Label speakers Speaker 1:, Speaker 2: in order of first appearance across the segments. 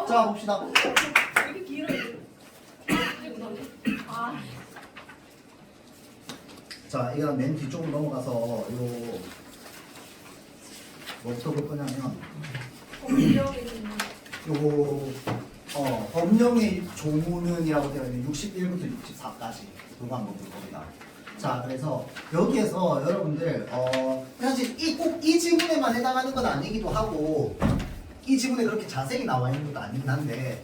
Speaker 1: 자 봅시다. 자 이거는 맨 뒤쪽으로 넘어가서 요 뭐부터 볼 거냐면 요 법령의 조문은이라고 되어 있는 61부터 64까지 그거 한번 볼 겁니다. 자 그래서 여기에서 여러분들 사실 꼭 이 지문에만 해당하는 건 아니기도 하고 이 지문에 그렇게 자세히 나와 있는 것도 아니긴 한데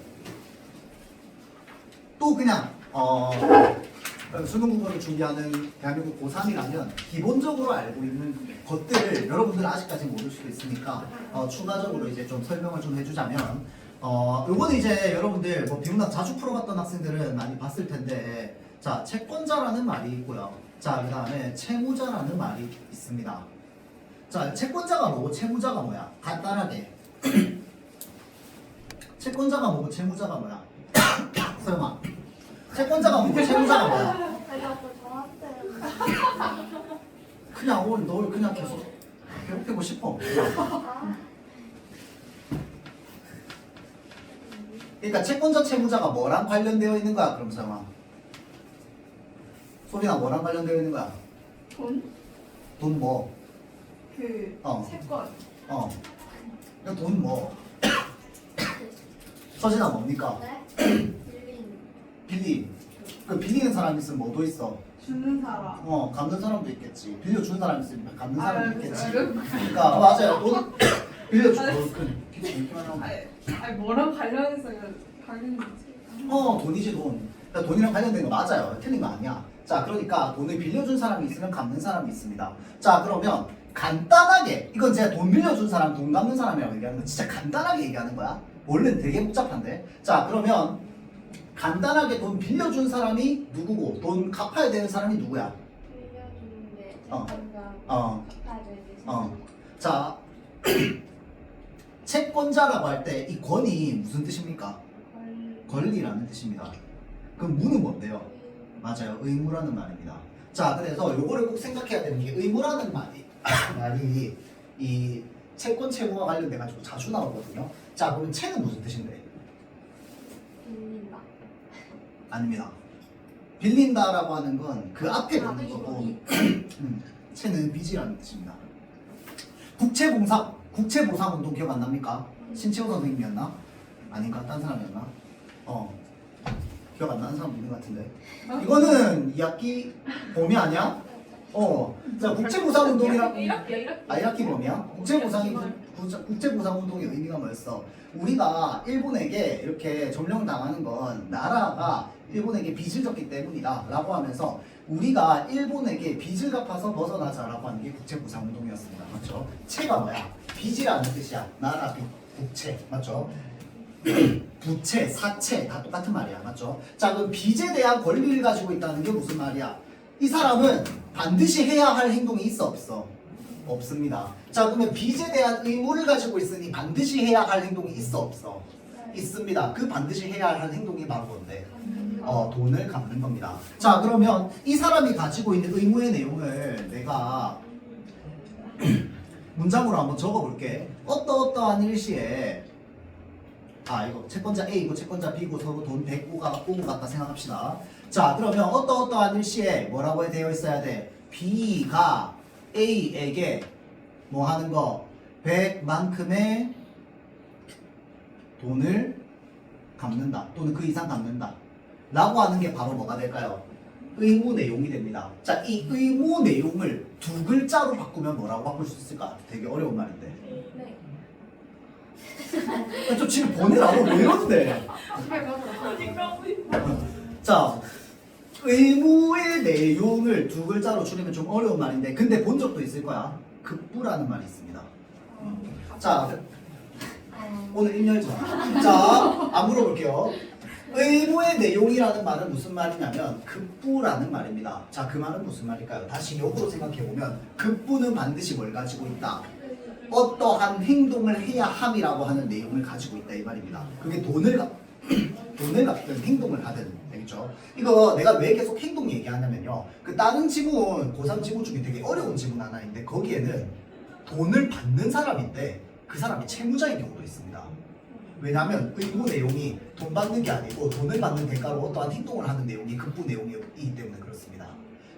Speaker 1: 또 그냥 수능 국어를 준비하는 대한민국 고3이라면 기본적으로 알고 있는 것들을 여러분들 아직까지 모를 수도 있으니까 추가적으로 이제 좀 설명을 좀 해주자면 요거는 이제 여러분들 뭐 비문학 자주 풀어봤던 학생들은 많이 봤을 텐데 자 채권자라는 말이 있고요. 자 그 다음에 채무자라는 말이 있습니다. 자 채권자가 뭐고 채무자가 뭐야? 간단하게 채권자가 뭐고 채무자가 뭐야? 설마 채권자가 뭐고 채무자가 뭐야? 그냥 오늘 널 그냥 계속 괴롭히고 싶어. 그러니까 채권자 채무자가 뭐랑 관련되어 있는 거야? 그럼 설마 소리나 뭐랑 관련되어 있는 거야? 돈 뭐?
Speaker 2: 채권.
Speaker 1: 돈 뭐? 서진아 뭡니까? 빌린. 그 빌리는 사람 있으면 뭐도 있어?
Speaker 2: 주는 사람.
Speaker 1: 갚는 사람도 있겠지. 빌려주는 사람 있으면 갚는 사람도 있겠지.
Speaker 2: 그렇죠.
Speaker 1: 그러니까 맞아요. 돈 빌려주고
Speaker 2: 아니 뭐랑 관련해서 당연히.
Speaker 1: 돈이지 돈. 그러니까 돈이랑 관련된 거 맞아요. 틀린 거 아니야. 자 그러니까 돈을 빌려준 사람이 있으면 갚는 사람이 있습니다. 자 그러면 간단하게 이건 제가 돈 빌려준 사람, 돈 갚는 사람이라고 얘기하는 거 진짜 간단하게 얘기하는 거야. 원래는 되게 복잡한데. 자 그러면 간단하게 돈 빌려준 사람이 누구고 돈 갚아야 되는 사람이 누구야? 자 채권자라고 할 때 이 권이 무슨 뜻입니까? 권리라는 뜻입니다. 그럼 무는 뭔데요? 맞아요. 의무라는 말입니다. 자 그래서 요거를 꼭 생각해야 되는 게 의무라는 말이 이 채권 채무와 관련돼 가지고 자주 나오거든요. 자 그러면 채는 무슨 뜻인데?
Speaker 3: 빌린다.
Speaker 1: 아닙니다. 빌린다라고 하는 건 그 앞에 붙는 거고 채는 빚이라는 뜻입니다. 국채보상운동 기억 안 납니까? 신채호 선생님이었나? 아닌가? 딴 사람이었나? 기억 안 나는 사람 있는 것 같은데 이거는 2학기 봄이 아니야? 자 국채보상운동이라고 1학기 봄이야? 국채보상운동의 의미가 뭐였어? 우리가 일본에게 이렇게 점령당하는 건 나라가 일본에게 빚을 졌기 때문이다 라고 하면서 우리가 일본에게 빚을 갚아서 벗어나자라고 하는 게 국채보상운동이었습니다. 맞죠? 채가 뭐야? 빚이라는 뜻이야. 나라 빚, 국채 맞죠? 부채, 사채 다 똑같은 말이야. 맞죠? 자 그럼 빚에 대한 권리를 가지고 있다는 게 무슨 말이야? 이 사람은 반드시 해야 할 행동이 있어 없어? 없습니다. 자 그러면 빚에 대한 의무를 가지고 있으니 반드시 해야 할 행동이 있어 없어? 있습니다. 그 반드시 해야 할 행동이 바로 뭔데? 돈을 갚는 겁니다. 자 그러면 이 사람이 가지고 있는 의무의 내용을 내가 문장으로 한번 적어볼게. 어떠어떠한 일시에 이거 채권자 A고 채권자 B고 서로 돈 100 오고 갔다 생각합시다. 자 그러면 어떠어떠한 일시에 뭐라고 되어 있어야 돼? B가 A에게 뭐 하는 거? 100만큼의 돈을 갚는다. 또는 그 이상 갚는다. 라고 하는 게 바로 뭐가 될까요? 의무 내용이 됩니다. 자, 이 의무 내용을 두 글자로 바꾸면 뭐라고 바꿀 수 있을까? 되게 어려운 말인데. 저 지금 보내라고 왜 이러는데? 자, 의무의 내용을 두 글자로 줄이면 좀 어려운 말인데 근데 본 적도 있을 거야. 급부라는 말이 있습니다. 자, 오늘 1년 전. 자, 안 물어볼게요. 의무의 내용이라는 말은 무슨 말이냐면 급부라는 말입니다. 자, 그 말은 무슨 말일까요? 다시 역으로 생각해보면 급부는 반드시 뭘 가지고 있다? 어떠한 행동을 해야 함이라고 하는 내용을 가지고 있다 이 말입니다. 그게 돈을 갚든 행동을 하든 되겠죠. 이거 내가 왜 계속 행동 얘기하냐면요. 그 다른 지문, 고3 지문 중에 되게 어려운 지문 하나인데 거기에는 돈을 받는 사람인데 그 사람이 채무자인 경우도 있습니다. 왜냐하면 의무 내용이 돈 받는 게 아니고 돈을 받는 대가로 어떠한 행동을 하는 내용이 급부 내용이기 때문에 그렇습니다.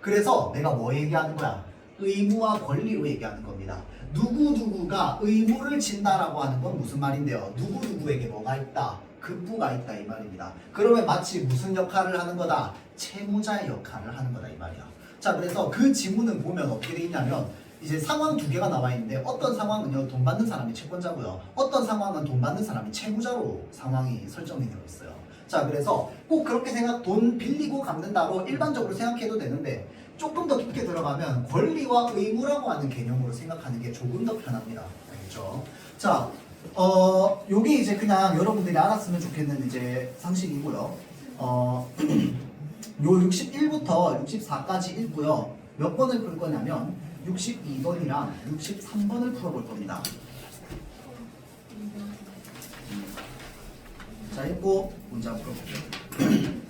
Speaker 1: 그래서 내가 뭐 얘기하는 거야? 의무와 권리로 얘기하는 겁니다. 누구누구가 의무를 진다라고 하는 건 무슨 말인데요? 누구누구에게 뭐가 있다? 급부가 있다 이 말입니다. 그러면 마치 무슨 역할을 하는 거다? 채무자의 역할을 하는 거다 이 말이야. 자, 그래서 그 지문은 보면 어떻게 돼 있냐면 이제 상황 두 개가 나와 있는데 어떤 상황은요 돈 받는 사람이 채권자고요. 어떤 상황은 돈 받는 사람이 채무자로 상황이 설정이 되어 있어요. 자, 그래서 꼭 그렇게 돈 빌리고 갚는다고 일반적으로 생각해도 되는데 조금 더 깊게 들어가면 권리와 의무라고 하는 개념으로 생각하는 게 조금 더 편합니다. 알겠죠? 자, 요게 이제 그냥 여러분들이 알았으면 좋겠는 이제 상식이고요. 요 61부터 64까지 읽고요. 몇 번을 풀 거냐면 62번이랑 63번을 풀어볼 겁니다. 자, 읽고 문제 풀어볼게요.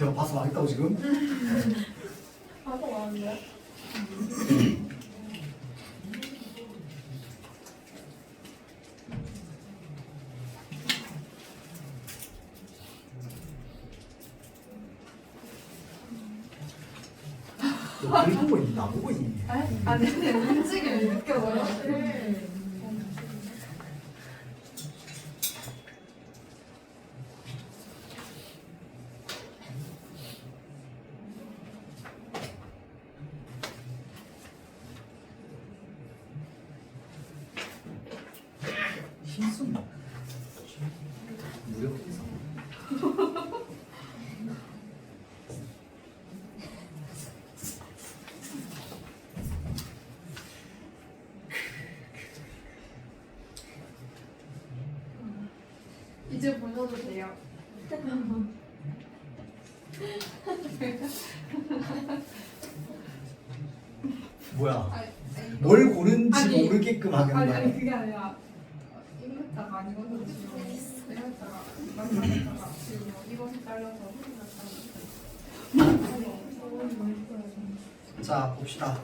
Speaker 1: 내가 봐서 망했다고 지금?
Speaker 3: 아까 나왔는데?
Speaker 1: 너글 보고 있니? 나 보고 있니?
Speaker 2: 아니 움직임이 느껴져요.
Speaker 1: 힘쓰나? 무력 힘써.
Speaker 2: 이제 보셔도 돼요.
Speaker 1: 뭐야?
Speaker 2: 아니,
Speaker 1: 뭘 고른지
Speaker 2: 아니,
Speaker 1: 모르게끔 하는
Speaker 2: 아니
Speaker 1: 거야.
Speaker 2: 그게 아니라 이거다가 아니거든요. 지금 이거다가 만나다가 지금 이거 잘라서
Speaker 1: 자 봅시다.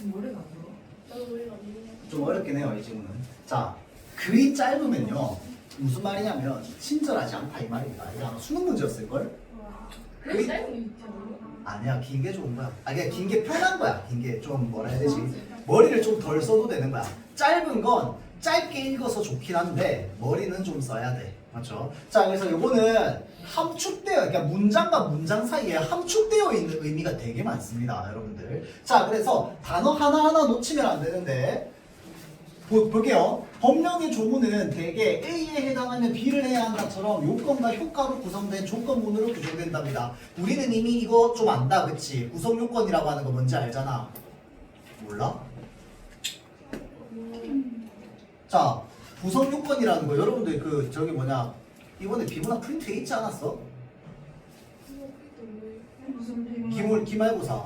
Speaker 2: 머리가 안 들어.
Speaker 3: 저도 우리가 없는
Speaker 1: 좀 어렵긴 해요 이 질문은. 자 글이 짧으면요 무슨 말이냐면 친절하지 않다 이 말입니다. 이거 수능 문제였을 걸?
Speaker 3: 그 짧은 게 있잖아.
Speaker 1: 아니야 긴 게 좋은 거야. 아 그냥 긴 게 편한 거야. 긴 게 좀 뭐라 해야 되지? 머리를 좀 덜 써도 되는 거야. 짧은 건 짧게 읽어서 좋긴 한데 머리는 좀 써야 돼. 맞죠? 자 그래서 요거는 함축되어 그러니까 문장과 문장 사이에 함축되어 있는 의미가 되게 많습니다 여러분들. 자 그래서 단어 하나하나 놓치면 안 되는데 볼게요. 법령의 조문은 대개 A에 해당하면 B를 해야 한다처럼 요건과 효과로 구성된 조건문으로 규정된답니다. 우리는 이미 이거 좀 안다 그치? 구성 요건이라고 하는 거 뭔지 알잖아. 몰라? 자 구성 요건이라는 거 여러분들 그 저기 뭐냐 이번에 비문학 프린트에 있지 않았어?
Speaker 2: 무슨
Speaker 1: 기말고사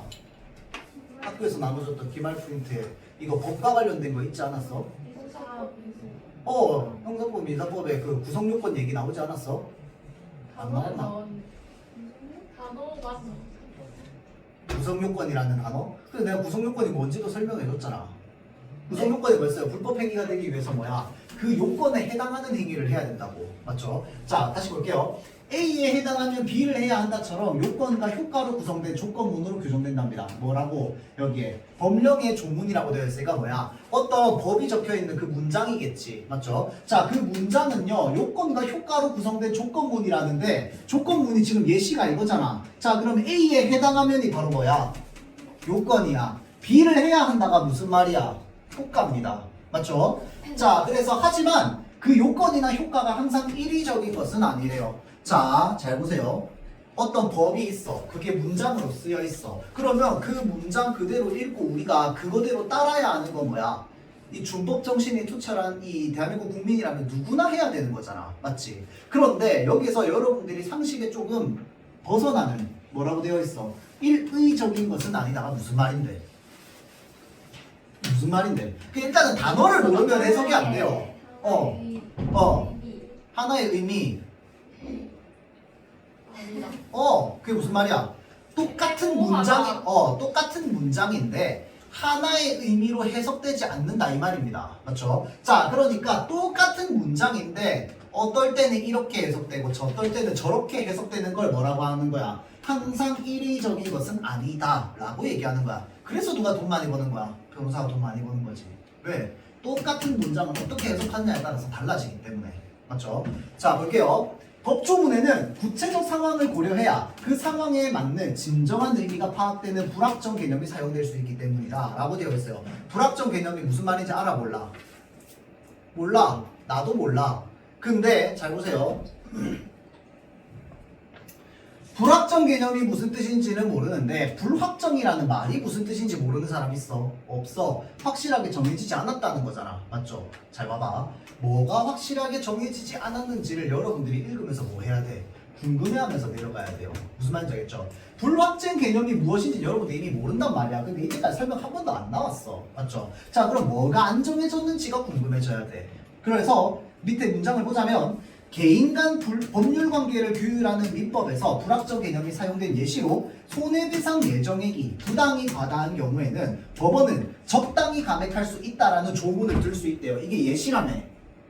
Speaker 1: 학교에서 나눠줬던 기말 프린트에 이거 법과 관련된 거 있지 않았어? 형사법 민사법에 그 구성 요건 얘기 나오지 않았어? 안 나왔나?
Speaker 3: 단어가
Speaker 1: 구성 요건이라는 단어? 그래서 내가 구성 요건이 뭔지도 설명해줬잖아. 구성 요건이 뭐였어요? 불법 행위가 되기 위해서 뭐야? 그 요건에 해당하는 행위를 해야 된다고. 맞죠? 자, 다시 볼게요. A에 해당하면 B를 해야 한다처럼 요건과 효과로 구성된 조건문으로 규정된답니다. 뭐라고? 여기에 법령의 조문이라고 되어 있으니까 뭐야? 어떤 법이 적혀있는 그 문장이겠지. 맞죠? 자, 그 문장은요. 요건과 효과로 구성된 조건문이라는데 조건문이 지금 예시가 이거잖아. 자, 그럼 A에 해당하면이 바로 뭐야? 요건이야. B를 해야 한다가 무슨 말이야? 효과입니다. 맞죠? 자, 그래서 하지만 그 요건이나 효과가 항상 일위적인 것은 아니래요. 자, 잘 보세요. 어떤 법이 있어. 그게 문장으로 쓰여 있어. 그러면 그 문장 그대로 읽고 우리가 그거대로 따라야 하는 건 뭐야? 이 준법 정신이 투철한 이 대한민국 국민이라면 누구나 해야 되는 거잖아. 맞지? 그런데 여기서 여러분들이 상식에 조금 벗어나는 뭐라고 되어 있어? 일의적인 것은 아니다가 무슨 말인데? 무슨 말인데? 그 일단은 단어를 모르면 해석이 안 돼요. 하나의 의미. 그게 무슨 말이야? 똑같은 문장인데 하나의 의미로 해석되지 않는다 이 말입니다. 맞죠? 자, 그러니까 똑같은 문장인데 어떨 때는 이렇게 해석되고 어떨 때는 저렇게 해석되는 걸 뭐라고 하는 거야? 항상 일의적인 것은 아니다 라고 얘기하는 거야. 그래서 누가 돈 많이 버는 거야? 변호사가 돈 많이 버는 거지. 왜? 똑같은 문장을 어떻게 해석하느냐에 따라서 달라지기 때문에. 맞죠? 자, 볼게요. 법조문에는 구체적 상황을 고려해야 그 상황에 맞는 진정한 의미가 파악되는 불확정 개념이 사용될 수 있기 때문이다 라고 되어 있어요. 불확정 개념이 무슨 말인지 알아 몰라? 몰라. 나도 몰라. 근데 잘 보세요. 불확정 개념이 무슨 뜻인지는 모르는데 불확정이라는 말이 무슨 뜻인지 모르는 사람 있어? 없어. 확실하게 정해지지 않았다는 거잖아. 맞죠? 잘 봐봐. 뭐가 확실하게 정해지지 않았는지를 여러분들이 읽으면서 뭐 해야 돼? 궁금해하면서 내려가야 돼요. 무슨 말인지 알겠죠? 불확정 개념이 무엇인지 여러분들이 이미 모른단 말이야. 근데 이때까지 설명 한 번도 안 나왔어. 맞죠? 자, 그럼 뭐가 안 정해졌는지가 궁금해져야 돼. 그래서 밑에 문장을 보자면 개인 간 법률 관계를 규율하는 민법에서 불확정 개념이 사용된 예시로 손해배상 예정액이 부당히 과다한 경우에는 법원은 적당히 감액할 수 있다라는 조문을 들 수 있대요. 이게 예시라며.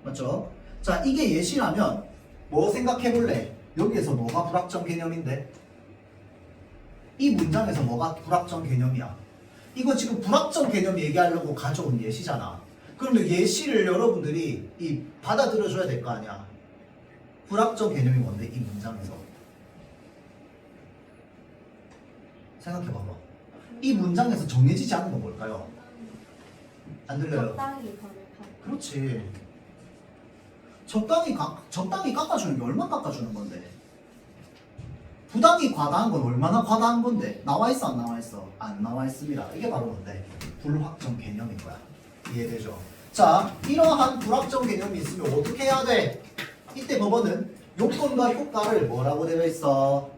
Speaker 1: 맞죠? 자, 이게 예시라면 뭐 생각해 볼래? 여기에서 뭐가 불확정 개념인데? 이 문장에서 뭐가 불확정 개념이야? 이거 지금 불확정 개념 얘기하려고 가져온 예시잖아. 그런데 예시를 여러분들이 받아들여줘야 될 거 아니야. 불확정 개념이 뭔데? 이 문장에서 생각해봐봐. 이 문장에서 정해지지 않은 건 뭘까요? 안 들려요?
Speaker 3: 적당히 감액하는.
Speaker 1: 그렇지. 적당히 깎아주는 게 얼마나 깎아주는 건데? 부당히 과다한 건 얼마나 과다한 건데? 나와 있어, 안 나와 있어? 안 나와 있습니다. 이게 바로 뭔데? 불확정 개념인 거야. 이해되죠? 자, 이러한 불확정 개념이 있으면 어떻게 해야 돼? 이때 법원은 요건과 효과를 뭐라고 되어 있어?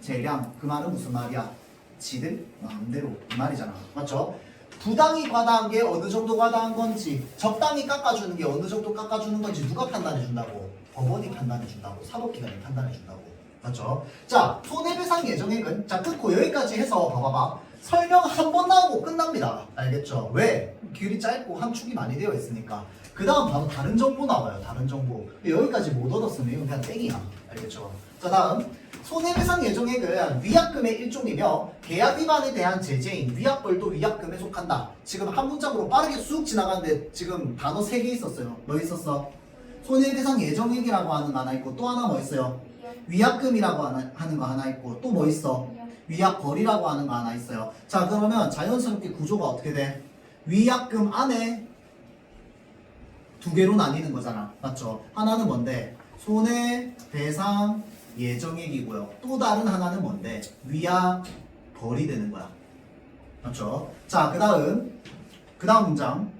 Speaker 1: 재량. 그 말은 무슨 말이야? 지들 마음대로 이 말이잖아. 맞죠? 부당히 과다한 게 어느 정도 과다한 건지, 적당히 깎아주는 게 어느 정도 깎아주는 건지 누가 판단해 준다고? 법원이 판단해 준다고. 사법기관이 판단해 준다고. 맞죠? 자, 손해배상 예정액은 자 끊고 여기까지 해서 봐봐봐. 설명 한 번 나오고 끝납니다. 알겠죠? 왜? 길이 짧고 함축이 많이 되어 있으니까. 그 다음 바로 다른 정보 나와요. 다른 정보. 여기까지 못 얻었으면 이건 그냥 땡이야. 알겠죠? 자, 다음 손해배상 예정액은 위약금의 일종이며 계약 위반에 대한 제재인 위약벌도 위약금에 속한다. 지금 한 문장으로 빠르게 쑥 지나가는데 지금 단어 3개 있었어요. 뭐 있었어? 손해배상 예정액이라고 하는 거 하나 있고 또 하나 뭐 있어요? 위약금이라고 하는 거 하나 있고 또 뭐 있어? 위약벌이라고 하는 거 하나 있어요. 자, 그러면 자연스럽게 구조가 어떻게 돼? 위약금 안에 두 개로 나뉘는 거잖아. 맞죠? 하나는 뭔데? 손해배상 예정액이고요. 또 다른 하나는 뭔데? 위약벌이 되는 거야. 맞죠? 자, 그 다음 문장.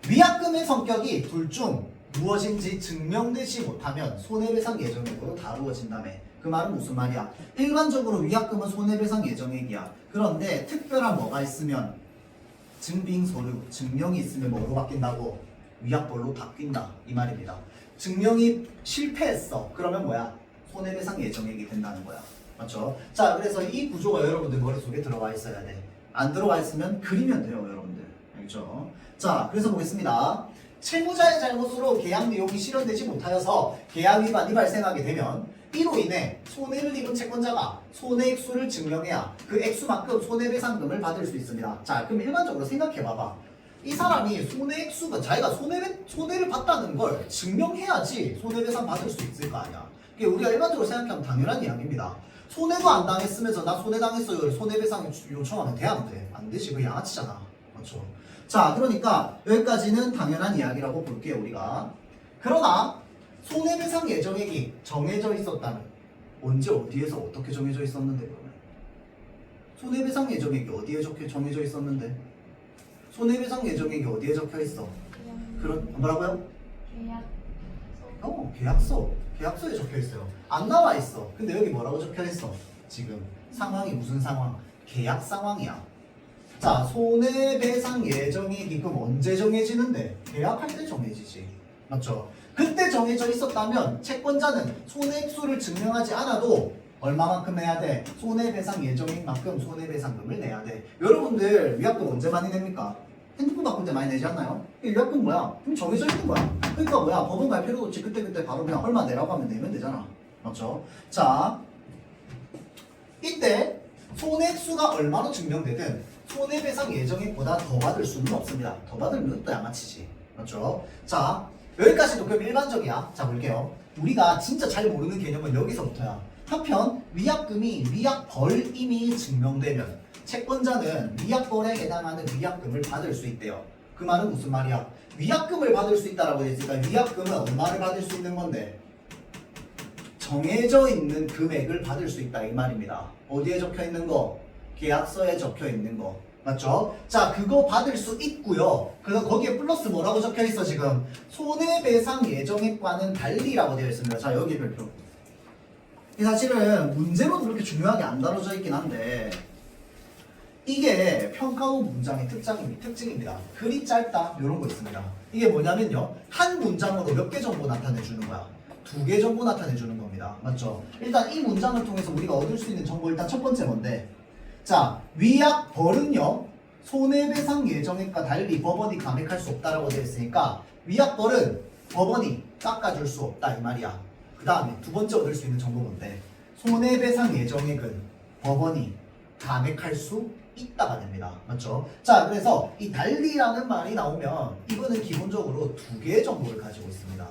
Speaker 1: 위약금의 성격이 둘 중 무엇인지 증명되지 못하면 손해배상 예정액으로 다루어진다며. 그 말은 무슨 말이야? 일반적으로 위약금은 손해배상 예정액이야. 그런데 특별한 뭐가 있으면 증빙서류, 증명이 있으면 뭐로 바뀐다고? 위약벌로 바뀐다. 이 말입니다. 증명이 실패했어. 그러면 뭐야? 손해배상 예정액이 된다는 거야. 맞죠? 자, 그래서 이 구조가 여러분들 머릿속에 들어가 있어야 돼. 안 들어가 있으면 그리면 돼요, 여러분들. 알겠죠? 자, 그래서 보겠습니다. 채무자의 잘못으로 계약 내용이 실현되지 못하여서 계약 위반이 발생하게 되면 이로 인해 손해를 입은 채권자가 손해액수를 증명해야 그 액수만큼 손해배상금을 받을 수 있습니다. 자, 그럼 일반적으로 생각해봐봐. 이 사람이 손해액수가 자기가 손해를 봤다는 걸 증명해야지 손해배상 받을 수 있을 거 아니야. 이게 우리가 일반적으로 생각하면 당연한 이야기입니다. 손해도 안 당했으면서 나 손해당했어요. 손해배상 요청하면 돼, 안 돼? 안 되지. 그 양아치잖아. 맞죠? 자, 그러니까 여기까지는 당연한 이야기라고 볼게요, 우리가. 그러나 손해배상 예정액이 정해져 있었다면 언제 어디에서 어떻게 정해져 있었는데 그러면? 손해배상 예정액이 어디에 정해져 있었는데? 손해배상 예정액이 어디에 적혀 있어? 뭐라고요?
Speaker 3: 계약.
Speaker 1: 계약서에 적혀 있어요. 안 나와 있어. 근데 여기 뭐라고 적혀 있어? 지금 상황이 무슨 상황? 계약 상황이야. 자, 손해배상 예정액이 그럼 언제 정해지는데? 계약할 때 정해지지. 맞죠? 그때 정해져 있었다면 채권자는 손해액수를 증명하지 않아도 얼마만큼 내야 돼? 손해배상 예정액만큼 손해배상금을 내야 돼. 여러분들 위약금 언제 많이 냅니까? 핸드폰 바꿀 때 많이 내지 않나요? 이 위약금 뭐야? 그럼 정해져 있는 거야. 그러니까 뭐야? 법원 갈 필요도 없이 그때 바로 그냥 얼마 내라고 하면 내면 되잖아. 맞죠? 자, 이때 손해액수가 얼마로 증명되든 손해배상 예정액보다 더 받을 수는 없습니다. 더 받으면 또 양아치지. 맞죠? 자, 여기까지도 그럼 일반적이야. 자, 볼게요. 우리가 진짜 잘 모르는 개념은 여기서부터야. 한편 위약금이 위약벌임이 증명되면 채권자는 위약벌에 해당하는 위약금을 받을 수 있대요. 그 말은 무슨 말이야? 위약금을 받을 수 있다라고 되어 있으니까 위약금은 얼마를 받을 수 있는 건데? 정해져 있는 금액을 받을 수 있다 이 말입니다. 어디에 적혀 있는 거? 계약서에 적혀 있는 거. 맞죠? 자, 그거 받을 수 있고요. 그래서 거기에 플러스 뭐라고 적혀 있어 지금? 손해배상 예정액과는 달리라고 되어 있습니다. 자, 여기 별표. 이 사실은 문제로는 그렇게 중요하게 안 다뤄져 있긴 한데 이게 평가 후 문장의 특징입니다. 글이 짧다 이런 거 있습니다. 이게 뭐냐면요. 한 문장으로 몇 개 정보 나타내 주는 거야. 2개 정보 나타내 주는 겁니다. 맞죠? 일단 이 문장을 통해서 우리가 얻을 수 있는 정보 일단 첫 번째 뭔데? 자, 위약 벌은요. 손해배상 예정액과 달리 법원이 감액할 수 없다라고 되어 있으니까 위약 벌은 법원이 깎아줄 수 없다 이 말이야. 그 다음에 두 번째 얻을 수 있는 정보 뭔데? 손해배상 예정액은 법원이 감액할 수 있다가 됩니다. 맞죠? 자, 그래서 이 달리라는 말이 나오면 이거는 기본적으로 2개의 정보를 가지고 있습니다.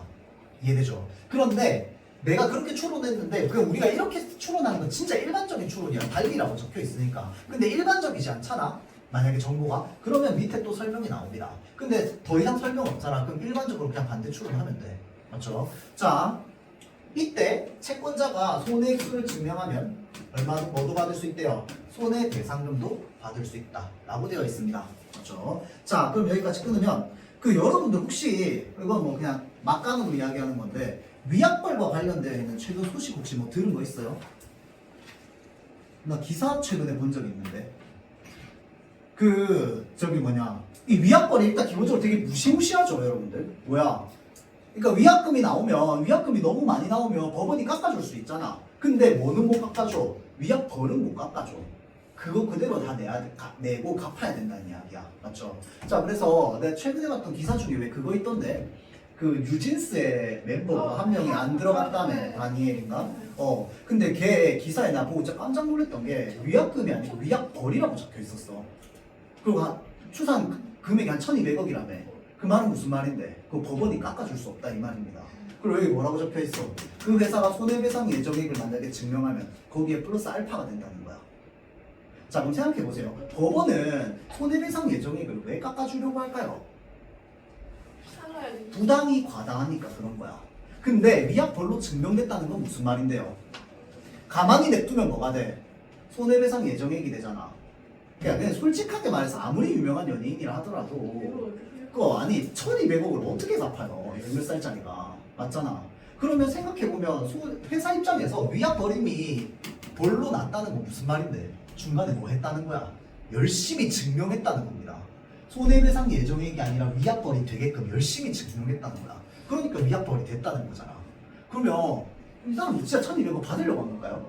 Speaker 1: 이해되죠? 그런데 내가 그렇게 추론했는데 그냥 우리가 이렇게 추론하는 건 진짜 일반적인 추론이야. 달리라고 적혀 있으니까. 근데 일반적이지 않잖아? 만약에 정보가? 그러면 밑에 또 설명이 나옵니다. 근데 더 이상 설명 없잖아. 그럼 일반적으로 그냥 반대 추론하면 돼. 맞죠? 자, 이때 채권자가 손해액수를 증명하면 얼마 뭐도 받을 수 있대요? 손해배상금도 받을 수 있다 라고 되어 있습니다. 맞죠? 자, 그럼 여기까지 끊으면 그 여러분들 혹시 이건 뭐 그냥 막간으로 이야기하는 건데 위약벌과 관련되어 있는 최근 소식 혹시 뭐 들은 거 있어요? 나 기사 최근에 본 적이 있는데 그 저기 뭐냐 이 위약벌이 일단 기본적으로 되게 무시무시하죠 여러분들. 뭐야, 그러니까 위약금이 나오면 위약금이 너무 많이 나오면 법원이 깎아줄 수 있잖아. 근데 뭐는 못 깎아줘? 위약벌은 못 깎아줘. 그거 그대로 다 내고 갚아야 된다는 이야기야. 맞죠? 자, 그래서 내가 최근에 봤던 기사 중에 왜 그거 있던데 그 뉴진스의 멤버가 한 명이 안 들어갔다며. 다니엘인가? 근데 걔 기사에 나 보고 진짜 깜짝 놀랐던 게 위약금이 아니고 위약벌이라고 적혀 있었어. 그리고 추산 금액이 한 1200억이라며. 그 말은 무슨 말인데? 그 법원이 깎아줄 수 없다 이 말입니다. 그리고 여기 뭐라고 적혀 있어? 그 회사가 손해배상 예정액을 만약에 증명하면 거기에 플러스 알파가 된다는 거야. 자, 그럼 생각해 보세요. 법원은 손해배상 예정액을 왜 깎아주려고 할까요?
Speaker 3: 살아야지.
Speaker 1: 부당이 과다하니까 그런 거야. 근데 위약벌로 증명됐다는 건 무슨 말인데요? 가만히 냅두면 뭐가 돼? 손해배상 예정액이 되잖아. 그냥 솔직하게 말해서 아무리 유명한 연예인이라 하더라도 그거 아니 1200억을 어떻게 갚아요? 10살짜리가. 맞잖아. 그러면 생각해보면 회사 입장에서 위약벌임이 벌로 났다는 건 무슨 말인데? 중간에 뭐 했다는 거야? 열심히 증명했다는 겁니다. 손해배상 예정액이 아니라 위약벌이 되게끔 열심히 증명했다는 거야. 그러니까 위약벌이 됐다는 거잖아. 그러면 이 사람 진짜 1200억 받으려고 한 건가요?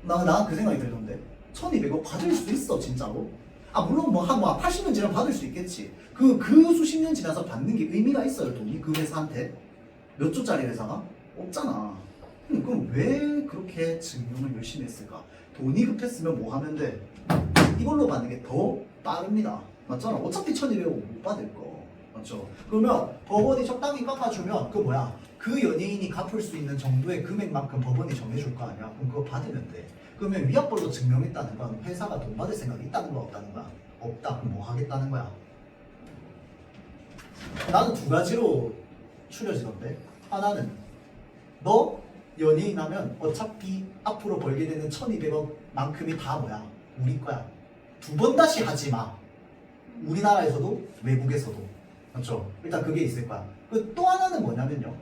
Speaker 1: 나 그 생각이 들던데 1200억 받을 수 있어 진짜로? 물론 한 80년 지나면 받을 수 있겠지. 그 수십 년 지나서 받는 게 의미가 있어요 돈이? 그 회사한테? 몇 조짜리 회사가? 없잖아. 그럼 왜 그렇게 증명을 열심히 했을까? 돈이 급했으면 뭐 하면 돼? 이걸로 받는 게 더 빠릅니다. 맞잖아. 어차피 1200억 못 받을 거. 맞죠? 그러면 법원이 적당히 깎아주면 그 뭐야? 그 연예인이 갚을 수 있는 정도의 금액만큼 법원이 정해줄 거 아니야? 그럼 그거 받으면 돼. 그러면 위약벌로 증명했다는 건 회사가 돈 받을 생각이 있다는 거야 없다는 거야? 없다. 그럼 뭐 하겠다는 거야? 나는 2가지로 추려지던데. 하나는 너 연예인 하면 어차피 앞으로 벌게 되는 1200억 만큼이 다 뭐야? 우리 거야. 2번 다시 하지 마. 우리나라에서도 외국에서도. 맞죠? 일단 그게 있을 거야. 또 하나는 뭐냐면요.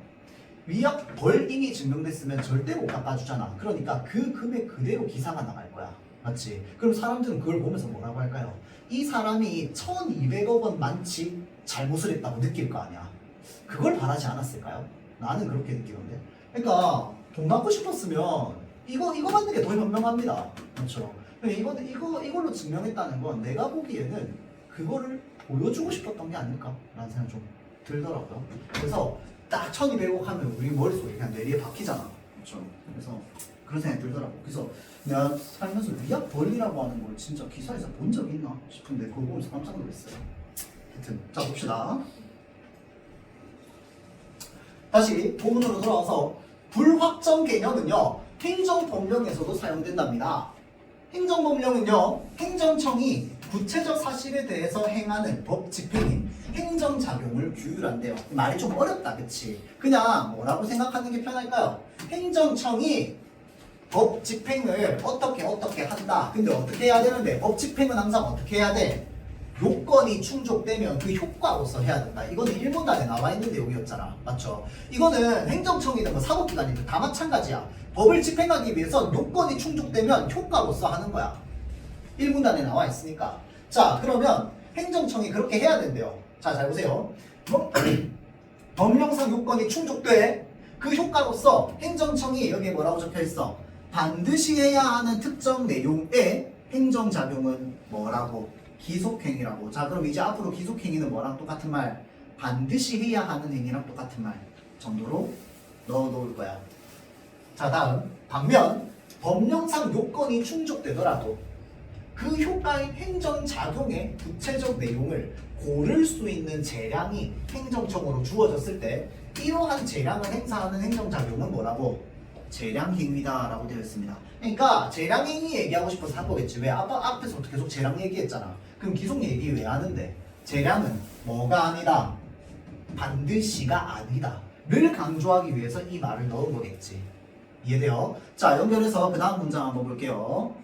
Speaker 1: 위약 벌임이 증명됐으면 절대 못 깎아주잖아. 그러니까 그 금액 그대로 기사가 나갈 거야. 맞지? 그럼 사람들은 그걸 보면서 뭐라고 할까요? 이 사람이 1200억 원 많지 잘못을 했다고 느낄 거 아니야. 그걸 바라지 않았을까요? 나는 그렇게 느끼는데. 그러니까 돈 받고 싶었으면 이거 받는 게 더 현명합니다. 그렇죠? 이걸로 증명했다는 건 내가 보기에는 그거를 보여주고 싶었던 게 아닐까라는 생각이 좀 들더라고요. 그래서 딱 1200억 하면 우리 머릿속에 그냥 뇌리에 박히잖아. 그렇죠? 그래서 그런 생각이 들더라고. 그래서 내가 살면서 위약벌이라고 하는 걸 진짜 기사에서 본 적이 있나 싶은데 그거 보면서 깜짝 놀랐어요. 하여튼 자 봅시다. 다시 본문으로 돌아와서 불확정 개념은요 행정법령에서도 사용된답니다. 행정법령은요 행정청이 구체적 사실에 대해서 행하는 법 집행인 행정작용을 규율한대요. 말이 좀 어렵다 그치? 그냥 뭐라고 생각하는 게 편할까요? 행정청이 법 집행을 어떻게 한다. 근데 어떻게 해야 되는데 법 집행은 항상 어떻게 해야 돼? 요건이 충족되면 그 효과로서 해야 된다. 이거는 일본단에 나와 있는 내용이었잖아. 맞죠? 이거는 행정청이든 뭐 사법기관이든 다 마찬가지야. 법을 집행하기 위해서 요건이 충족되면 효과로서 하는 거야. 1문단에 나와 있으니까. 자, 그러면 행정청이 그렇게 해야 된대요. 자, 잘 보세요. 법령상 요건이 충족돼. 그 효과로서 행정청이 여기에 뭐라고 적혀있어? 반드시 해야 하는 특정 내용의 행정작용은 뭐라고? 기속행위라고. 자, 그럼 이제 앞으로 기속행위는 뭐랑 똑같은 말? 반드시 해야 하는 행위랑 똑같은 말 정도로 넣어놓을 거야. 자, 다음 반면 법령상 요건이 충족되더라도 그 효과의 행정작용의 구체적 내용을 고를 수 있는 재량이 행정청으로 주어졌을 때 이러한 재량을 행사하는 행정작용은 뭐라고? 재량행위다라고 되어 있습니다. 그러니까 재량행위 얘기하고 싶어서 한 거겠지. 왜? 앞에서 계속 재량 얘기했잖아. 그럼 기속 얘기 왜 하는데? 재량은 뭐가 아니다? 반드시가 아니다 를 강조하기 위해서 이 말을 넣은 거겠지. 이해돼요? 자, 연결해서 그 다음 문장 한번 볼게요.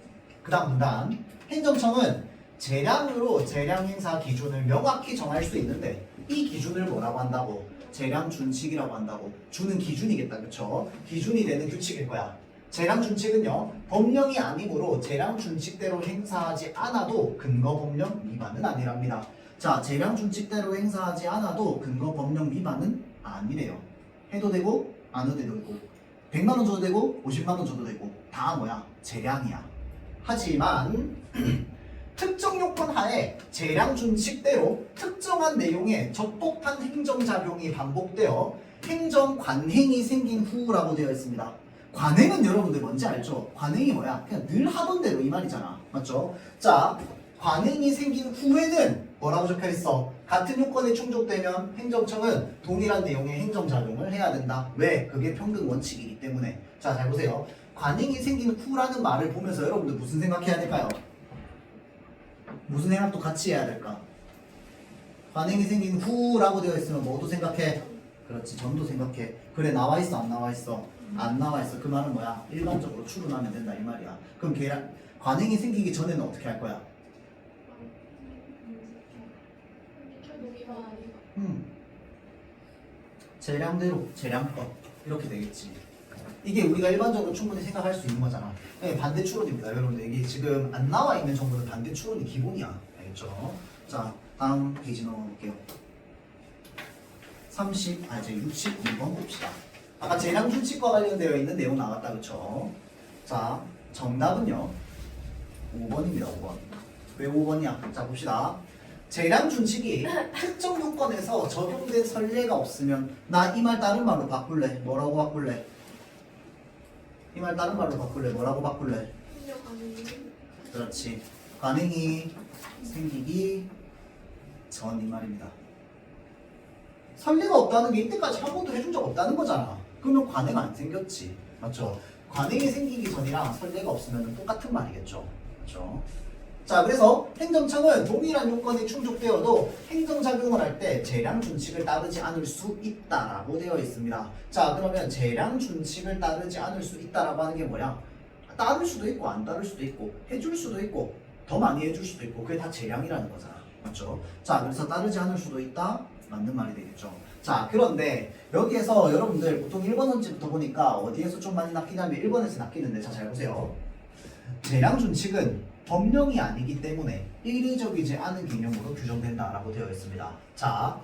Speaker 1: 그 다음 문단. 행정청은 재량으로 재량 행사 기준을 명확히 정할 수 있는데 이 기준을 뭐라고 한다고? 재량 준칙이라고 한다고. 주는 기준이겠다, 그쵸? 기준이 되는 규칙일 거야. 재량 준칙은요, 법령이 아니므로 재량 준칙대로 행사하지 않아도 근거 법령 위반은 아니랍니다. 자, 재량 준칙대로 행사하지 않아도 근거 법령 위반은 아니래요. 해도 되고 안 해도 되고 100만 원 줘도 되고 50만 원 줘도 되고 다 뭐야? 재량이야. 하지만 특정 요건 하에 재량 준칙대로 특정한 내용의 적법한 행정작용이 반복되어 행정 관행이 생긴 후라고 되어 있습니다. 관행은 여러분들 뭔지 알죠? 관행이 뭐야? 그냥 늘 하던 대로 이 말이잖아. 맞죠? 자, 관행이 생긴 후에는 뭐라고 적혀 있어? 같은 요건이 충족되면 행정청은 동일한 내용의 행정작용을 해야 된다. 왜? 그게 평등 원칙이기 때문에. 자, 잘 보세요. 관행이 생긴 후라는 말을 보면서 여러분들 무슨 생각해야 될까요? 무슨 생각도 같이 해야 될까? 관행이 생긴 후라고 되어 있으면 뭐도 생각해? 그렇지, 전도 생각해. 그래, 나와 있어, 안 나와 있어? 안 나와 있어. 그 말은 뭐야? 일반적으로 추론하면 된다 이 말이야. 그럼 걔랑 관행이 생기기 전에는 어떻게 할 거야? 재량대로, 재량법 이렇게 되겠지. 이게 우리가 일반적으로 충분히 생각할 수 있는 거잖아. 네, 반대 추론입니다. 여러분들 이게 지금 안 나와 있는 정도는 반대 추론이 기본이야. 알겠죠? 자, 다음 페이지 넘어볼게요. 이제 62번 봅시다. 아까 재량 준칙과 관련되어 있는 내용 나왔다, 그쵸? 자, 정답은요 5번입니다. 5번. 왜 5번이야? 자, 봅시다. 재량 준칙이 특정 요건에서 적용된 선례가 없으면 나 이 말 다른 말로 바꿀래. 뭐라고 바꿀래? 이 말 다른 말로 바꿀래. 뭐라고 바꿀래? 그렇지. 관행이 생기기 전 이 말입니다. 선례가 없다는 게 이때까지 한 번도 해준 적 없다는 거잖아. 그러면 관행 안 생겼지. 맞죠? 관행이 생기기 전이랑 선례가 없으면 똑같은 말이겠죠. 그렇죠? 자, 그래서 행정청은 동일한 요건이 충족되어도 행정작용을 할 때 재량 준칙을 따르지 않을 수 있다라고 되어 있습니다. 자, 그러면 재량 준칙을 따르지 않을 수 있다라고 하는 게 뭐야? 따를 수도 있고 안 따를 수도 있고 해줄 수도 있고 더 많이 해줄 수도 있고 그게 다 재량이라는 거잖아. 맞죠? 자, 그래서 따르지 않을 수도 있다? 맞는 말이 되겠죠. 자, 그런데 여기에서 여러분들 보통 1번 원칙부터 보니까 어디에서 좀 많이 낚이냐면 1번에서 낚이는데, 자, 잘 보세요. 재량 준칙은 법령이 아니기 때문에 일의적이지 않은 개념으로 규정된다라고 되어 있습니다. 자,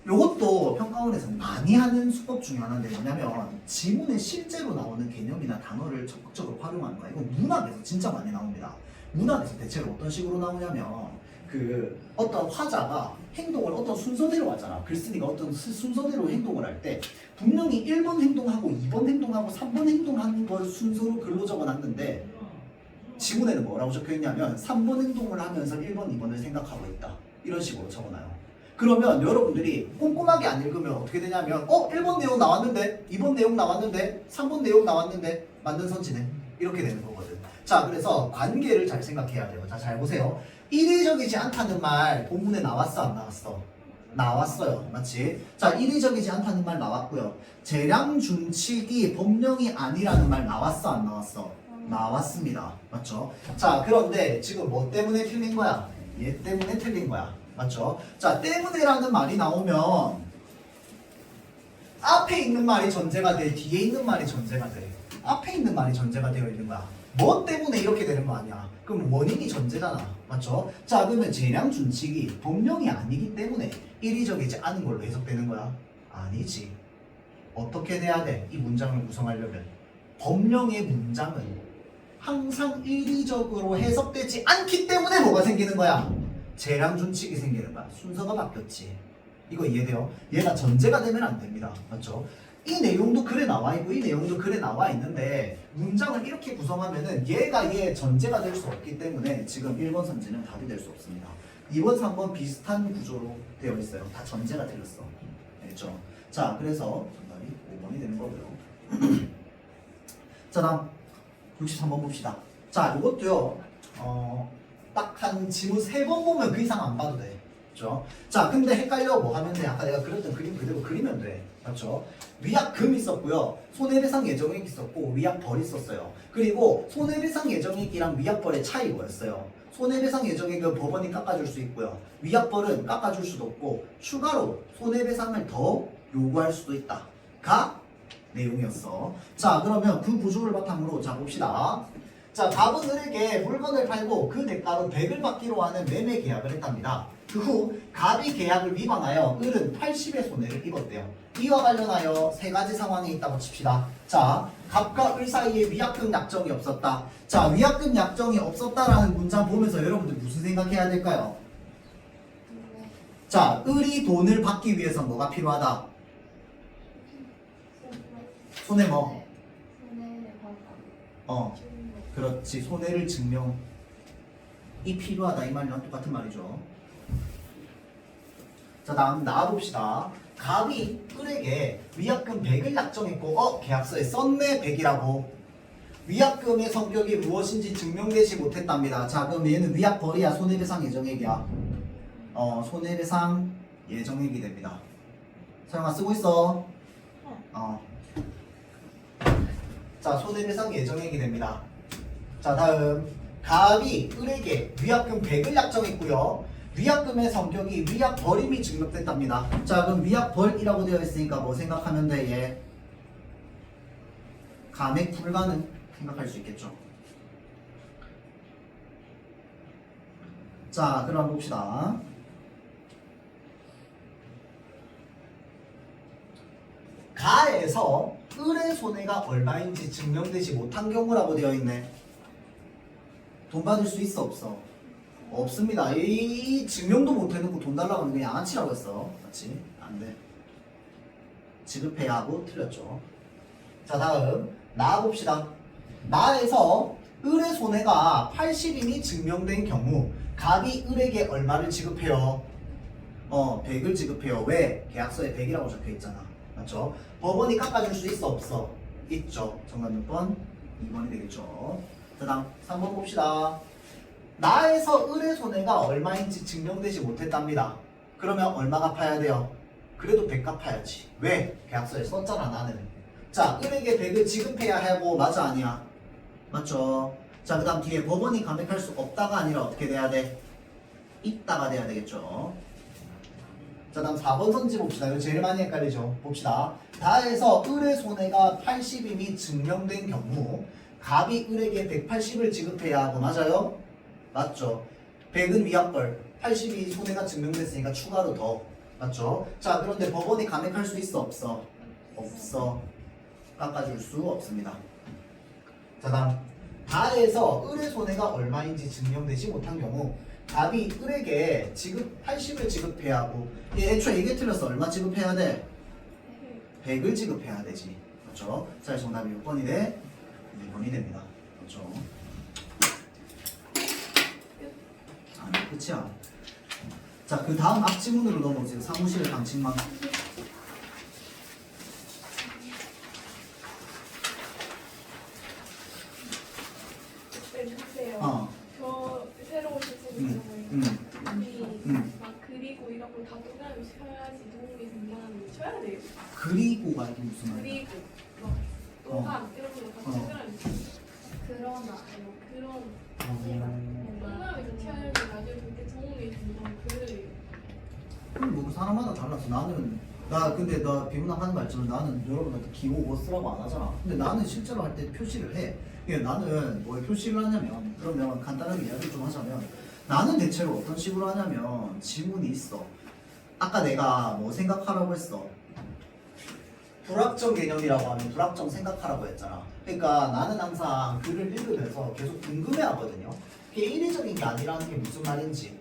Speaker 1: 요것도 평가원에서 많이 하는 수법 중에 하나인데 뭐냐면 지문에 실제로 나오는 개념이나 단어를 적극적으로 활용하는 거야. 이거 문학에서 진짜 많이 나옵니다. 문학에서 대체로 어떤 식으로 나오냐면 그 어떤 화자가 행동을 어떤 순서대로 하잖아. 글쓴이가 어떤 순서대로 행동을 할 때 분명히 1번 행동하고 2번 행동하고 3번 행동하는 걸 순서로 글로 적어놨는데 지문에는 뭐라고 적혀있냐면 3번 행동을 하면서 1번, 2번을 생각하고 있다. 이런 식으로 적어놔요. 그러면 여러분들이 꼼꼼하게 안 읽으면 어떻게 되냐면 1번 내용 나왔는데 2번 내용 나왔는데 3번 내용 나왔는데 맞는 선지네. 이렇게 되는 거거든. 자, 그래서 관계를 잘 생각해야 돼요. 자, 잘 보세요. 일의적이지 않다는 말 본문에 나왔어 안 나왔어? 나왔어요. 맞지? 자, 일의적이지 않다는 말 나왔고요. 재량 준칙이 법령이 아니라는 말 나왔어 안 나왔어? 나왔습니다. 맞죠? 자, 그런데 지금 뭐 때문에 틀린 거야? 얘 때문에 틀린 거야. 맞죠? 자, 때문에라는 말이 나오면 앞에 있는 말이 전제가 돼, 뒤에 있는 말이 전제가 돼. 앞에 있는 말이 전제가 되어 있는 거야. 뭐 때문에 이렇게 되는 거 아니야? 그럼 원인이 전제잖아. 맞죠? 자, 그러면 재량 준칙이 법령이 아니기 때문에 일의적이지 않은 걸로 해석되는 거야? 아니지. 어떻게 돼야 돼? 이 문장을 구성하려면 법령의 문장은 항상 일의적으로 해석되지 않기 때문에 뭐가 생기는 거야? 재량 준칙이 생기는 거야. 순서가 바뀌었지. 이거 이해돼요? 얘가 전제가 되면 안 됩니다. 맞죠? 이 내용도 글에 나와 있고 이 내용도 글에 나와 있는데 문장을 이렇게 구성하면은 얘가 얘 전제가 될 수 없기 때문에 지금 1번 선지는 답이 될 수 없습니다. 2번, 3번 비슷한 구조로 되어 있어요. 다 전제가 틀렸어. 알겠죠? 자, 그래서 정답이 5번이 되는 거고요. 자, 다음 63번 봅시다. 자, 이것도요. 딱 한 지문 3번 보면 그 이상 안 봐도 돼. 그렇죠? 자, 근데 헷갈려 뭐 하면 돼? 아까 내가 그렸던 그림 그대로 그리면 돼. 맞죠? 위약금 있었고요. 손해배상 예정액 있었고 위약벌 있었어요. 그리고 손해배상 예정액이랑 위약벌의 차이 뭐였어요? 손해배상 예정액은 법원이 깎아줄 수 있고요. 위약벌은 깎아줄 수도 없고 추가로 손해배상을 더 요구할 수도 있다. 가 내용이었어. 자, 그러면 그 구조를 바탕으로 자 봅시다. 자, 갑은 을에게 물건을 팔고 그 대가로 100을 받기로 하는 매매 계약을 했답니다. 그 후 갑이 계약을 위반하여 을은 80의 손해를 입었대요. 이와 관련하여 세 가지 상황이 있다고 칩시다. 자, 갑과 을 사이에 위약금 약정이 없었다. 자, 위약금 약정이 없었다라는 문장 보면서 여러분들 무슨 생각해야 될까요? 자, 을이 돈을 받기 위해서 뭐가 필요하다? 손해 뭐? 그렇지. 손해를 증명이 필요하다 이 말이랑 똑같은 말이죠. 자, 다음 나와봅시다. 갑이 을에게 위약금 100을 약정했고 계약서에 썼네 100이라고. 위약금의 성격이 무엇인지 증명되지 못했답니다. 자, 그럼 얘는 위약벌이야 손해배상 예정액이야? 손해배상 예정액이 됩니다. 사용아 쓰고 있어? 자, 손해배상 예정액이 됩니다. 자, 다음 갑이 을에게 위약금 100을 약정했고요. 위약금의 성격이 위약벌임이 증명됐답니다. 자, 그럼 위약벌이라고 되어 있으니까 뭐 생각하면 돼? 얘 감액 불가능 생각할 수 있겠죠. 자, 그럼 봅시다. 가에서 을의 손해가 얼마인지 증명되지 못한 경우라고 되어 있네. 돈 받을 수 있어 없어? 없습니다. 이 증명도 못 해놓고 돈 달라고 하면 그냥 양아치라고 했어. 맞지? 안 돼. 지급해야 하고 틀렸죠. 자, 다음 나와봅시다. 나에서 을의 손해가 80인이 증명된 경우 갑이 을에게 얼마를 지급해요? 100을 지급해요. 왜? 계약서에 100이라고 적혀있잖아. 맞죠? 법원이 깎아줄 수 있어 없어? 있죠. 정답 몇 번? 2번이 되겠죠. 자, 다음 3번 봅시다. 나에서 을의 손해가 얼마인지 증명되지 못했답니다. 그러면 얼마 갚아야 돼요? 그래도 100 갚아야지. 왜? 계약서에 썼잖아 나는. 자, 을에게 100을 지급해야 하고 맞아 아니야? 맞죠? 자, 그 다음 뒤에 법원이 감액할 수 없다가 아니라 어떻게 돼야 돼? 있다가 돼야 되겠죠. 자, 다음 4번 선지 봅시다. 이거 제일 많이 헷갈리죠. 봅시다. 다에서 을의 손해가 80임이 증명된 경우 갑이 을에게 180을 지급해야 하고 맞아요? 맞죠? 100은 위약벌, 80이 손해가 증명됐으니까 추가로 더. 맞죠? 자, 그런데 법원이 감액할 수 있어 없어? 없어. 깎아줄 수 없습니다. 자, 다음 다에서 을의 손해가 얼마인지 증명되지 못한 경우 갑이 을에게 80을 지급해야 하고 얘 애초에 이게 틀렸어. 얼마 지급해야 돼? 100을 지급해야 되지. 그렇죠? 자, 정답이 6번이 돼? 2번이 됩니다. 그렇죠? 아니, 끝이야. 자, 그 다음 앞지문으로 넘어오세요. 사무실 방침망.
Speaker 3: 네, 주세요. 저 새로 오신 분이 막 그리고 이런 거 다 동그라미 쳐야지 도움이 된다는 쳐야 돼요.
Speaker 1: 그리고가 이게 무슨 말이야?
Speaker 3: 그리고 막 동감 이런 거다 동그라미 그러나 그런 동그라미 쳐야지 나중에 그렇게 도움이 된다는 글을
Speaker 1: 뭐 사람마다 달라서 나는 나 근데 나 비문학하는 거 알지만 나는 여러분한테 기호 뭐 쓰라고 안 하잖아. 근데 나는 실제로 할 때 표시를 해. 나는 뭐 표시를 하냐면 그러면 간단하게 이야기를 좀 하자면 나는 대체로 어떤 식으로 하냐면 지문이 있어. 아까 내가 뭐 생각하라고 했어. 불확정 개념이라고 하면 불확정 생각하라고 했잖아. 그러니까 나는 항상 글을 읽으면서 계속 궁금해하거든요. 그게 인위적인 게 아니라는 게 무슨 말인지.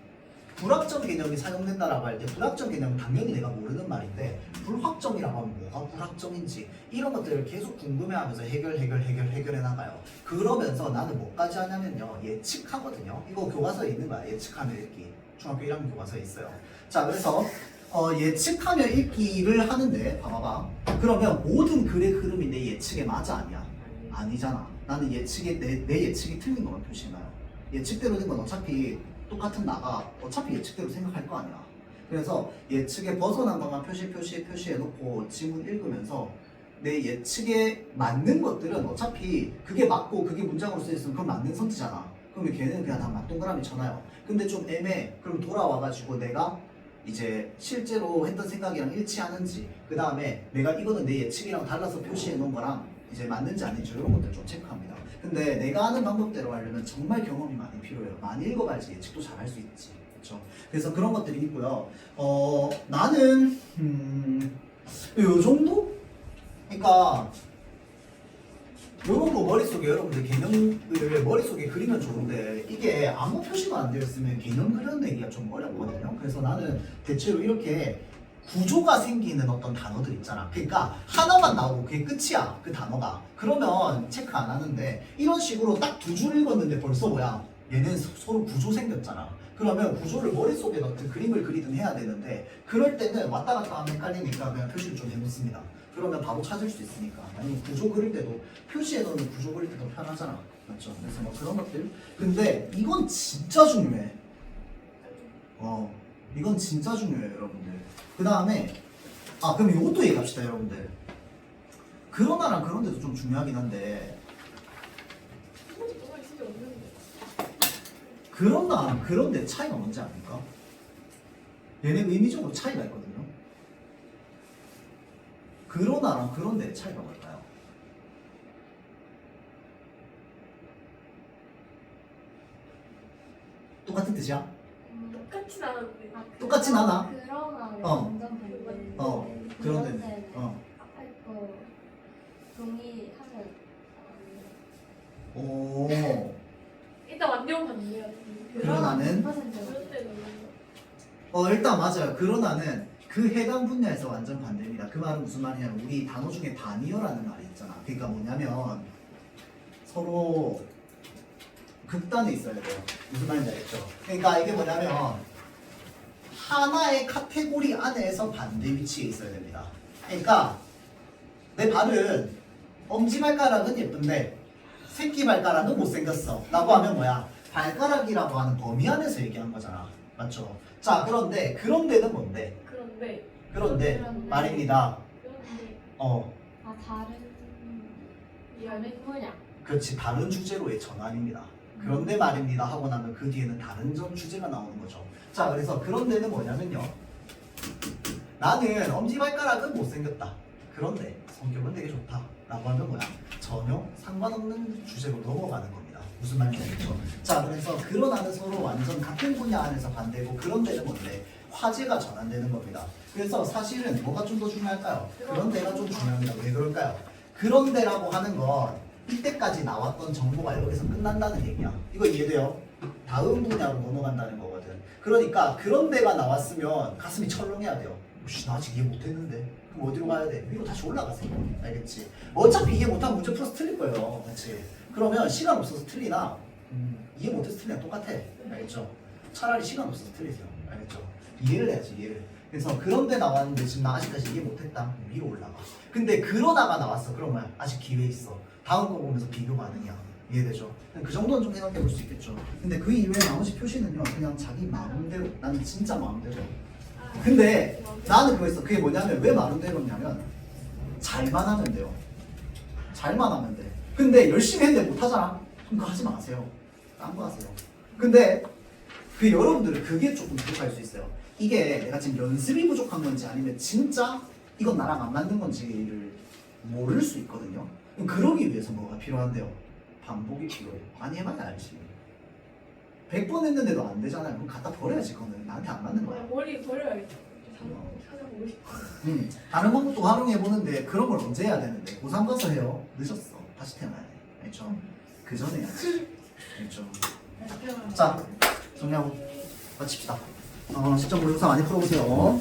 Speaker 1: 불확정 개념이 사용된다라고 할 때 불확정 개념은 당연히 내가 모르는 말인데 불확정이라고 하면 뭐가 불확정인지 이런 것들을 계속 궁금해하면서 해결해 나가요. 그러면서 나는 뭐까지 하냐면요. 예측하거든요. 이거 교과서에 있는 거야. 예측하며 읽기. 중학교 1학년 교과서에 있어요. 자, 그래서 예측하며 읽기를 하는데 봐봐. 그러면 모든 글의 흐름이 내 예측에 맞아 아니야? 아니잖아. 나는 예측에 내 예측이 틀린 것만 표시해놔요. 예측대로 된 건 어차피 똑같은 나가 어차피 예측대로 생각할 거 아니야. 그래서 예측에 벗어난 것만 표시해놓고 지문 읽으면서 내 예측에 맞는 것들은 어차피 그게 맞고 그게 문장으로 쓰였으면 그건 맞는 선지잖아. 그러면 걔는 그냥 다 맞동그라미 쳐놔요. 근데 좀 애매해. 그럼 돌아와가지고 내가 이제 실제로 했던 생각이랑 일치하는지 그 다음에 내가 이거는 내 예측이랑 달라서 표시해 놓은 거랑 이제 맞는지 아닌지 이런 것들 좀 체크합니다. 근데 내가 하는 방법대로 하려면 정말 경험이 많이 필요해요. 많이 읽어봐야지 예측도 잘 할 수 있지. 그렇죠? 그래서 그런 것들이 있고요. 나는 요 정도? 그러니까 요런 거 머릿속에 여러분들 개념을 머릿속에 그리면 좋은데 이게 아무 표시가 안 되어 있으면 개념 그려내기가 좀 어렵거든요. 그래서 나는 대체로 이렇게 구조가 생기는 어떤 단어들 있잖아. 그러니까 하나만 나오고 그게 끝이야. 그 단어가. 그러면 체크 안 하는데 이런 식으로 딱 두 줄 읽었는데 벌써 뭐야? 얘는 서로 구조 생겼잖아. 그러면 구조를 머릿속에 넣든 그림을 그리든 해야 되는데 그럴 때는 왔다 갔다 하면 헷갈리니까 그냥 표시를 좀 해놓습니다. 그러면 바로 찾을 수 있으니까. 아니면 구조 그릴 때도 표시해 놓으면 구조 그릴 때도 편하잖아. 맞죠? 그래서 뭐 그런 것들. 근데 이건 진짜 중요해. 이건 진짜 중요해요, 여러분들. 그 다음에 그럼 이것도 얘기합시다, 여러분들. 그러나랑 그런데도 좀 중요하긴 한데
Speaker 3: 뭐가 있을 게 없는데.
Speaker 1: 그런나랑 그런데 차이가 뭔지 아닙니까? 얘네 의미적으로 차이가 있거든요. 그러나랑 그런데 차이가 뭘까요? 똑같은 뜻이야?
Speaker 3: 똑같진 않은데.
Speaker 1: 똑같진 않아?
Speaker 4: 그러나
Speaker 1: 어.
Speaker 4: 완전 반대.
Speaker 1: 그런데
Speaker 4: 거 동의하면
Speaker 1: 오.
Speaker 3: 일단 완전 반대야.
Speaker 1: 그러나는?
Speaker 4: 100%.
Speaker 3: 그럴 때는
Speaker 1: 일단 맞아요. 그러나는 그 해당 분야에서 완전 반대입니다. 그 말은 무슨 말이냐면 우리 단어 중에 단이어라는 말이 있잖아. 그러니까 뭐냐면 서로 극단에 있어야 돼요. 무슨 말인지 알겠죠? 그러니까 이게 뭐냐면 하나의 카테고리 안에서 반대 위치에 있어야 됩니다. 그러니까 내 발은 엄지발가락은 예쁜데 새끼발가락은 못생겼어 라고 하면 뭐야? 발가락이라고 하는 범위 안에서 얘기한 거잖아. 맞죠? 자, 그런데는 뭔데? 그런데 말입니다.
Speaker 3: 그런데
Speaker 4: 다른 분야.
Speaker 1: 그렇지, 다른 주제로의 전환입니다. 그런데 말입니다 하고 나면 그 뒤에는 다른 전 주제가 나오는 거죠. 자, 그래서 그런데는 뭐냐면요. 나는 엄지발가락은 못생겼다. 그런데 성격은 되게 좋다. 라고 하면 뭐야? 전혀 상관없는 주제로 넘어가는 겁니다. 무슨 말인지 알겠죠? 자, 그래서 그러나는 서로 완전 같은 분야 안에서 반대고 그런데는 뭔데? 화제가 전환되는 겁니다. 그래서 사실은 뭐가 좀 더 중요할까요? 그런데가 좀 중요합니다. 왜 그럴까요? 그런데라고 하는 건 이때까지 나왔던 정보가 여기서 끝난다는 얘기야. 이거 이해돼요? 다음 분야로 넘어간다는 거거든. 그러니까 그런데가 나왔으면 가슴이 철렁해야 돼요. 나 아직 이해 못했는데. 그럼 어디로 가야 돼? 위로 다시 올라가세요. 알겠지? 어차피 이해 못하면 문제 풀어서 틀릴 거예요. 그렇지? 그러면 시간 없어서 틀리나 이해 못해서 틀리나 똑같아. 알겠죠? 차라리 시간 없어서 틀리세요. 알겠죠? 이해를 해야지, 이해를. 그래서 그런데 나왔는데 지금 나 아직까지 이해 못했다. 위로 올라가. 근데 그러다가 나왔어. 그러면 아직 기회 있어. 다음 거 보면서 비교 반응이야. 이해되죠? 그 정도는 좀 생각해 볼 수 있겠죠. 근데 그 이외에 나머지 표시는요, 그냥 자기 마음대로. 나는 진짜 마음대로. 근데 나는 그거 있어. 그게 뭐냐면 왜 마음대로냐면 잘만 하면 돼요. 잘만 하면 돼. 근데 열심히 했는데 못하잖아. 그럼 그거 하지 마세요. 딴 거 하세요. 근데 여러분들은 그게 조금 부족할 수 있어요. 이게 내가 지금 연습이 부족한 건지 아니면 진짜 이건 나랑 안 맞는 건지를 모를 수 있거든요. 그럼 그러기 위해서 뭐가 필요한데요? 반복이 필요해요. 많이 해봐야 알지. 100번 했는데도 안 되잖아요. 그럼 갖다 버려야지. 그거는 나한테 안 맞는 거야.
Speaker 3: 머리 버려야겠다. 찾아보고 싶어.
Speaker 1: 다른 방법도 활용해보는데 그런 걸 언제 해야 되는데 고3 가서 해요. 늦었어. 다시 태어나야 돼. 알죠? 그 전에 해야지. 알죠? 자, 정리하고 마칩시다. 10점 모의고사 많이 풀어보세요.